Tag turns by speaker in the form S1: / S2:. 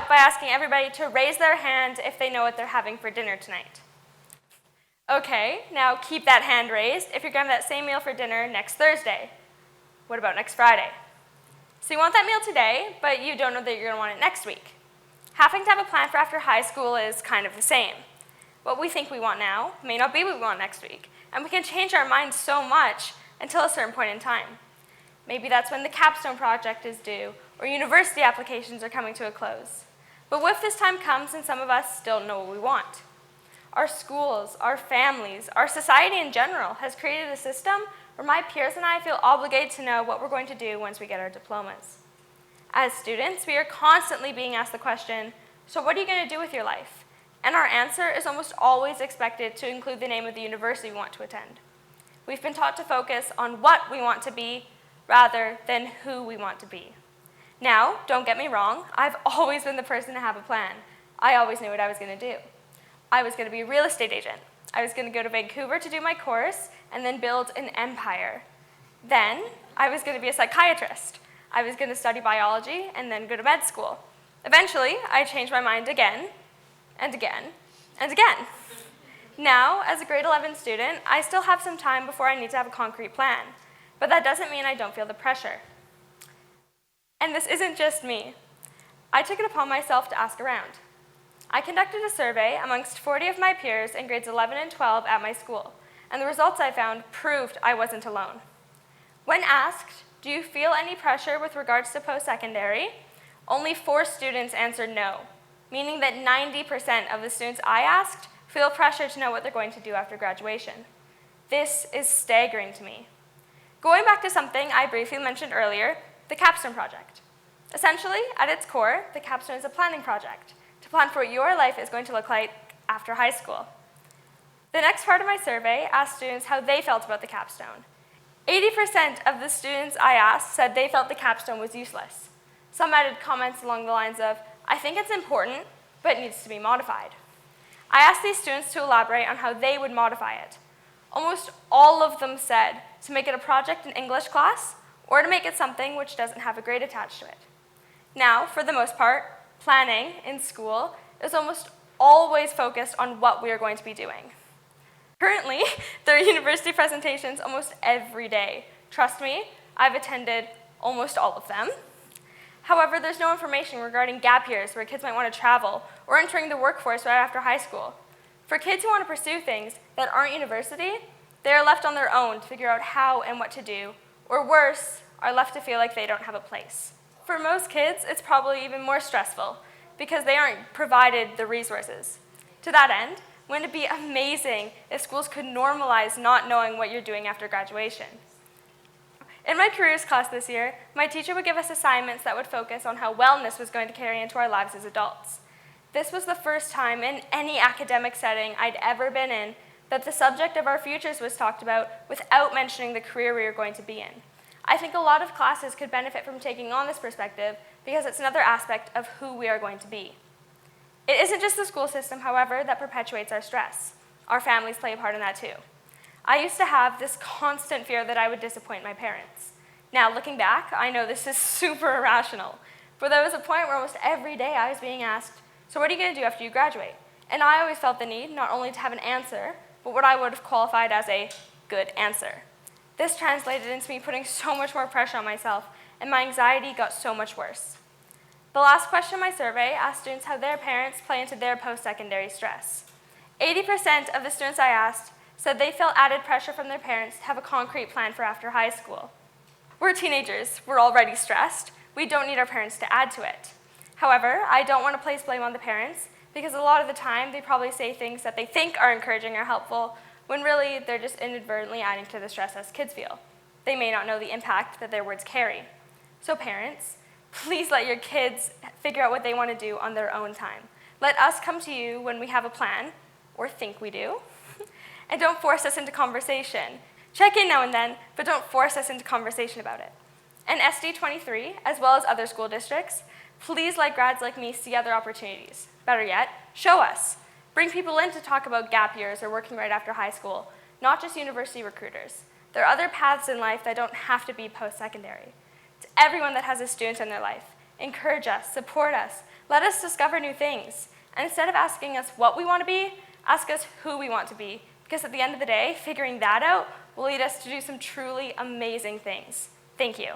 S1: out by asking everybody to raise their hand if they know what they're having for dinner tonight. Okay, now keep that hand raised if you're going to have that same meal for dinner next Thursday. What about next Friday? So you want that meal today, but you don't know that you're going to want it next week. Having to have a plan for after high school is kind of the same. What we think we want now may not be what we want next week, and we can change our minds so much until a certain point in time. Maybe that's when the capstone project is due, or university applications are coming to a close. But what if this time comes and some of us don't know what we want? Our schools, our families, our society in general has created a system where my peers and I feel obligated to know what we're going to do once we get our diplomas. As students, we are constantly being asked the question, so what are you going to do with your life? And our answer is almost always expected to include the name of the university we want to attend. We've been taught to focus on what we want to be rather than who we want to be. Now, don't get me wrong, I've always been the person to have a plan. I always knew what I was going to do. I was going to be a real estate agent. I was going to go to Vancouver to do my course and then build an empire. Then, I was going to be a psychiatrist. I was going to study biology and then go to med school. Eventually, I changed my mind again, and again, and again. Now, as a grade 11 student, I still have some time before I need to have a concrete plan. But that doesn't mean I don't feel the pressure. And this isn't just me. I took it upon myself to ask around. I conducted a survey amongst 40 of my peers in grades 11 and 12 at my school, and the results I found proved I wasn't alone. When asked, do you feel any pressure with regards to post-secondary? Only 4 students answered no, meaning that 90% of the students I asked feel pressure to know what they're going to do after graduation. This is staggering to me. Going back to something I briefly mentioned earlier, the capstone project. Essentially, at its core, the capstone is a planning project to plan for what your life is going to look like after high school. The next part of my survey asked students how they felt about the capstone. 80% of the students I asked said they felt the capstone was useless. Some added comments along the lines of, I think it's important, but it needs to be modified. I asked these students to elaborate on how they would modify it. Almost all of them said to make it a project in English class or to make it something which doesn't have a grade attached to it. Now, for the most part, planning in school is almost always focused on what we are going to be doing. Currently, there are university presentations almost every day. Trust me, I've attended almost all of them. However, there's no information regarding gap years where kids might want to travel or entering the workforce right after high school. For kids who want to pursue things that aren't university, they are left on their own to figure out how and what to do, or worse, are left to feel like they don't have a place. For most kids, it's probably even more stressful because they aren't provided the resources. To that end, wouldn't it be amazing if schools could normalize not knowing what you're doing after graduation? In my careers class this year, my teacher would give us assignments that would focus on how wellness was going to carry into our lives as adults. This was the first time in any academic setting I'd ever been in that the subject of our futures was talked about without mentioning the career we were going to be in. I think a lot of classes could benefit from taking on this perspective because it's another aspect of who we are going to be. It isn't just the school system, however, that perpetuates our stress. Our families play a part in that too. I used to have this constant fear that I would disappoint my parents. Now, looking back, I know this is super irrational, but there was a point where almost every day I was being asked, so what are you going to do after you graduate? And I always felt the need not only to have an answer, but what I would have qualified as a good answer. This translated into me putting so much more pressure on myself, and my anxiety got so much worse. The last question in my survey asked students how their parents play into their post-secondary stress. 80% of the students I asked said they felt added pressure from their parents to have a concrete plan for after high school. We're teenagers. We're already stressed. We don't need our parents to add to it. However, I don't want to place blame on the parents because a lot of the time they probably say things that they think are encouraging or helpful when really they're just inadvertently adding to the stress as kids feel. They may not know the impact that their words carry. So parents, please let your kids figure out what they want to do on their own time. Let us come to you when we have a plan, or think we do, and don't force us into conversation. Check in now and then, but don't force us into conversation about it. And SD23, as well as other school districts, please let grads like me see other opportunities. Better yet, show us. Bring people in to talk about gap years or working right after high school, not just university recruiters. There are other paths in life that don't have to be post-secondary. To everyone that has a student in their life, encourage us, support us, let us discover new things. And instead of asking us what we want to be, ask us who we want to be. Because at the end of the day, figuring that out will lead us to do some truly amazing things. Thank you.